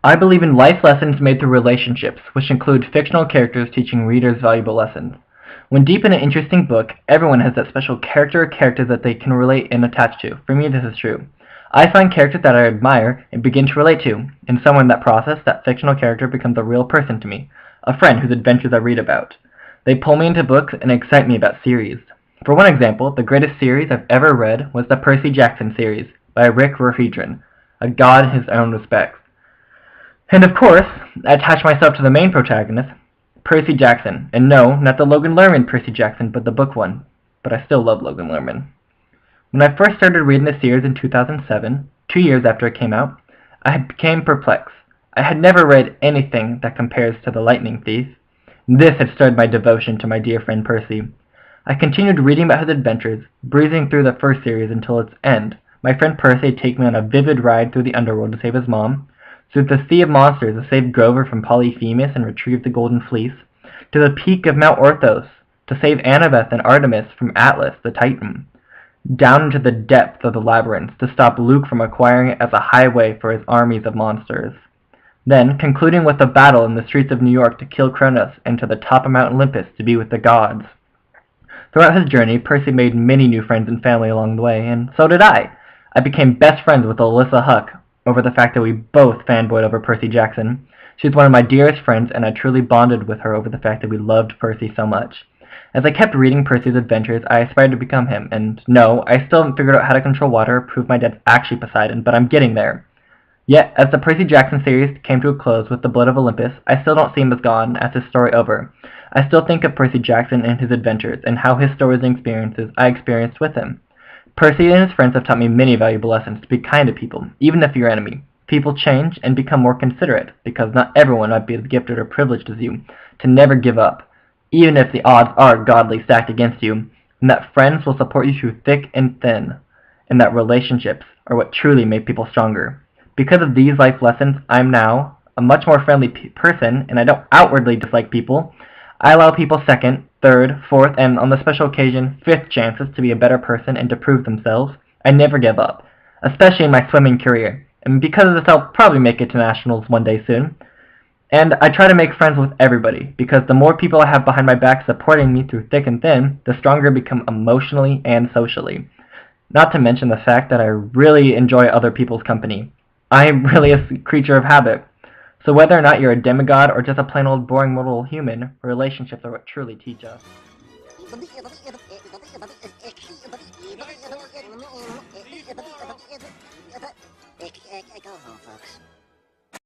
I believe in life lessons made through relationships, which include fictional characters teaching readers valuable lessons. When deep in an interesting book, everyone has that special character or characters that they can relate and attach to. For me, this is true. I find characters that I admire and begin to relate to, and somewhere in that process, that fictional character becomes a real person to me, a friend whose adventures I read about. They pull me into books and excite me about series. For one example, the greatest series I've ever read was the Percy Jackson series by Rick Riordan, a god in his own respects. And of course, I attach myself to the main protagonist, Percy Jackson. And no, not the Logan Lerman Percy Jackson, but the book one. But I still love Logan Lerman. When I first started reading the series in 2007, 2 years after it came out, I became perplexed. I had never read anything that compares to The Lightning Thief. This had started my devotion to my dear friend Percy. I continued reading about his adventures, breezing through the first series until its end. My friend Percy would take me on a vivid ride through the underworld to save his mom, through the sea of monsters to save Grover from Polyphemus and retrieve the Golden Fleece, to the peak of Mount Orthos to save Annabeth and Artemis from Atlas the Titan, down into the depths of the labyrinth to stop Luke from acquiring it as a highway for his armies of monsters. Then, concluding with a battle in the streets of New York to kill Kronos and to the top of Mount Olympus to be with the gods. Throughout his journey, Percy made many new friends and family along the way, and so did I. I became best friends with Alyssa Huck over the fact that we both fanboyed over Percy Jackson. She's one of my dearest friends, and I truly bonded with her over the fact that we loved Percy so much. As I kept reading Percy's adventures, I aspired to become him, and no, I still haven't figured out how to control water or prove my dad's actually Poseidon, but I'm getting there. Yet, as the Percy Jackson series came to a close with the Blood of Olympus, I still don't see him as gone, as his story over. I still think of Percy Jackson and his adventures, and how his stories and experiences I experienced with him. Percy and his friends have taught me many valuable lessons to be kind to people, even if you're your enemy. People change and become more considerate, because not everyone might be as gifted or privileged as you, to never give up, even if the odds are godly stacked against you, and that friends will support you through thick and thin, and that relationships are what truly make people stronger. Because of these life lessons, I'm now a much more friendly person, and I don't outwardly dislike people. I allow people second, third, fourth, and on the special occasion, fifth chances to be a better person and to prove themselves. I never give up, especially in my swimming career. And because of this, I'll probably make it to nationals one day soon. And I try to make friends with everybody, because the more people I have behind my back supporting me through thick and thin, the stronger I become emotionally and socially. Not to mention the fact that I really enjoy other people's company. I'm really a creature of habit. So whether or not you're a demigod or just a plain old boring mortal human, relationships are what truly teach us.